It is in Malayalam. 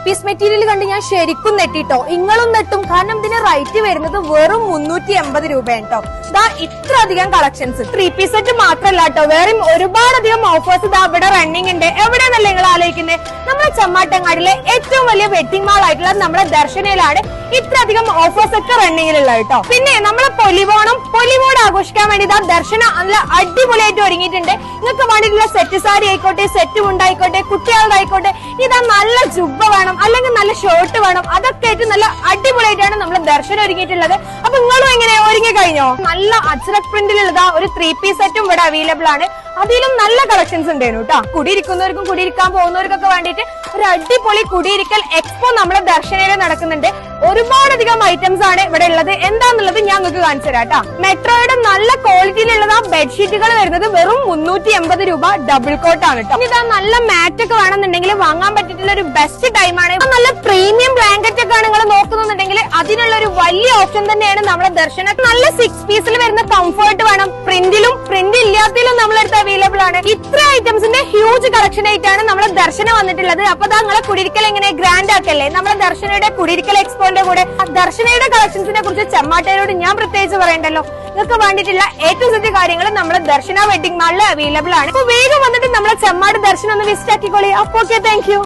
പീസ് മെറ്റീരിയൽ കണ്ട് ഞാൻ ശരിക്കും നെട്ടിട്ടോ. ഇങ്ങളും നെട്ടും. കാരണം ഇതിന് റേറ്റ് വരുന്നത് വെറും 380 രൂപയാണ് കേട്ടോ. ഇതാ ഇത്ര അധികം കളക്ഷൻസ് 3 പീസ് സെറ്റ് മാത്രല്ല കേട്ടോ, വേറെയും ഒരുപാടധികം ഓഫേഴ്സ് ഇതാ ഇവിടെ റണ്ണിംഗ് ഉണ്ട്. എവിടെയെന്നല്ലേ നിങ്ങൾ ആലോചിക്കുന്നത്? നമ്മുടെ ചമ്മാട്ടങ്ങാടിലെ ഏറ്റവും വലിയ വെഡിങ് മാൾ ആയിട്ടുള്ള നമ്മുടെ ദർശനയിലാണ് ഇത്ര അധികം ഓഫേഴ്സ് ഒക്കെ റണ്ണിങ്ങിലുള്ളത് കേട്ടോ. പിന്നെ നമ്മളെ പൊലിവോട് ആഘോഷിക്കാൻ വേണ്ടി ഇതാ ദർശന നല്ല അടിപൊളിയായിട്ട് ഒരുങ്ങിയിട്ടുണ്ട്. നിങ്ങൾക്ക് വേണ്ടിയിട്ടുള്ള സെറ്റ് സാരി ആയിക്കോട്ടെ, സെറ്റ് മുണ്ടായിക്കോട്ടെ, കുട്ടികളുടെ ആയിക്കോട്ടെ, ഇതാ നല്ല ജുബ്ബ വേണം അല്ലെങ്കിൽ നല്ല ഷർട്ട് വേണം, അതൊക്കെ ആയിട്ട് നല്ല അടിപൊളിയായിട്ടാണ് നമ്മൾ ദർശനം ഒരുങ്ങിയിട്ടുള്ളത്. അപ്പൊ നിങ്ങളും എങ്ങനെ ഒരുങ്ങി കഴിഞ്ഞോ? നല്ല അജ്രക് പ്രിന്റിലുള്ളതാ ഒരു 3 പീസ് സെറ്റും ഇവിടെ അവൈലബിൾ ആണ്. അതിലും നല്ല കളക്ഷൻസ് ഉണ്ടായിരുന്നു കേട്ടോ. കുടിയിരിക്കുന്നവർക്കും കുടിയിരിക്കാൻ പോകുന്നവർക്കൊക്കെ വേണ്ടിയിട്ട് ഒരു അടിപൊളി കുടിയിരിക്കൽ എക്സ്പോ നമ്മുടെ ദർശനയിൽ നടക്കുന്നുണ്ട്. ഒരുപാടധികം ഐറ്റംസ് ആണ് ഇവിടെ ഉള്ളത്. എന്താന്നുള്ളത് ഞാൻ നിങ്ങൾക്ക് കാണിച്ചു തരാം കേട്ടോ. മെട്രോയുടെ നല്ല ക്വാളിറ്റിയിലുള്ളത് ബെഡ്ഷീറ്റുകൾ വരുന്നത് വെറും 380 രൂപ ഡബിൾ കോട്ട് ആണ് കേട്ടോ. ഇതാ നല്ല മാറ്റ് ഒക്കെ വേണമെന്നുണ്ടെങ്കിൽ വാങ്ങാൻ പറ്റിയിട്ടുള്ള ഒരു ബെസ്റ്റ് ടൈമാണ്. നല്ല പ്രീമിയം ബ്ലാങ്കറ്റ് ഒക്കെ ആണ് നിങ്ങൾ നോക്കുന്നുണ്ടെങ്കിൽ അതിനുള്ള ഒരു വലിയ ഓപ്ഷൻ തന്നെയാണ് നമ്മുടെ ദർശന. നല്ല 6 പീസിൽ വരുന്ന കംഫർട്ട് വേണം. പ്രിന്റ് ഇല്ലാത്തതിലും നമ്മളടുത്ത് അവൈലബിൾ ആണ്. ഇത്ര ഐറ്റംസിന്റെ ഹ്യൂജ് കളക്ഷൻ ആയിട്ടാണ് നമ്മുടെ ദർശനം വന്നിട്ടുള്ളത്. അപ്പൊ നിങ്ങളെ കുടിയിരിക്കൽ എങ്ങനെ ഗ്രാൻഡ് ആക്കല്ലേ? നമ്മുടെ ദർശനയുടെ കുടിയിരിക്കൽ എക്സ്പോന്റെ കൂടെ ദർശനയുടെ കളക്ഷൻസിനെ കുറിച്ച് ചെമ്മാട്ടരോട് ഞാൻ പ്രത്യേകിച്ച് പറയണ്ടല്ലോ. നിങ്ങൾക്ക് വേണ്ടിയിട്ടുള്ള ഏറ്റവും സെറ്റ് കാര്യങ്ങൾ നമ്മുടെ ദർശന വെഡിങ് മാളിൽ അവൈലബിൾ ആണ്. അപ്പൊ വേഗം വന്നിട്ട് നമ്മളെ ചെമ്മാട് ദർശനം ഒന്ന് വിസിറ്റ് ആക്കിക്കോളി. അപ്പൊ ഓക്കെ, താങ്ക് യു.